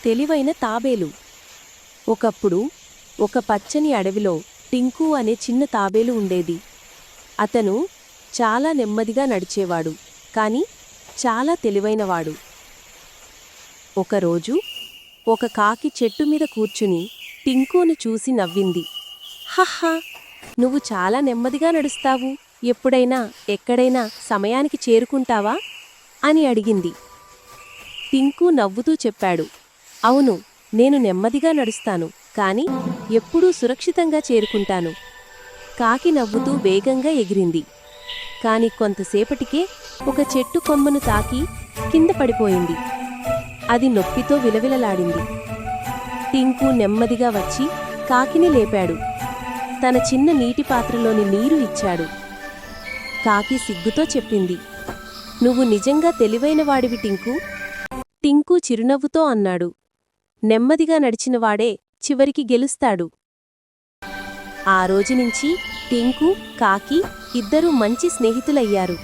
తెలివైన తాబేలు. ఒకప్పుడు ఒక పచ్చని అడవిలో టింకు అనే చిన్న తాబేలు ఉండేది. అతను చాలా నెమ్మదిగా నడిచేవాడు, కాని చాలా తెలివైనవాడు. ఒకరోజు ఒక కాకి చెట్టు మీద కూర్చుని టింకును చూసి నవ్వింది. హహ్హా, నువ్వు చాలా నెమ్మదిగా నడుస్తావు, ఎప్పుడైనా ఎక్కడైనా సమయానికి చేరుకుంటావా అని అడిగింది. టింకు నవ్వుతూ చెప్పాడు, అవును, నేను నెమ్మదిగా నడుస్తాను, కాని ఎప్పుడూ సురక్షితంగా చేరుకుంటాను. కాకి నవ్వుతూ వేగంగా ఎగిరింది. కాని కొంతసేపటికే ఒక చెట్టు కొమ్మను తాకి కింద పడిపోయింది. అది నొప్పితో విలవిలలాడింది. టింకు నెమ్మదిగా వచ్చి కాకిని లేపాడు. తన చిన్న నీటి పాత్రలోని నీరు ఇచ్చాడు. కాకి సిగ్గుతో చెప్పింది, నువ్వు నిజంగా తెలివైనవాడివి టింకు. టింకు చిరునవ్వుతో అన్నాడు, నెమ్మదిగా నడిచినవాడే చివరికి గెలుస్తాడు. ఆ రోజునుంచి టింకు, కాకి ఇద్దరూ మంచి స్నేహితులయ్యారు.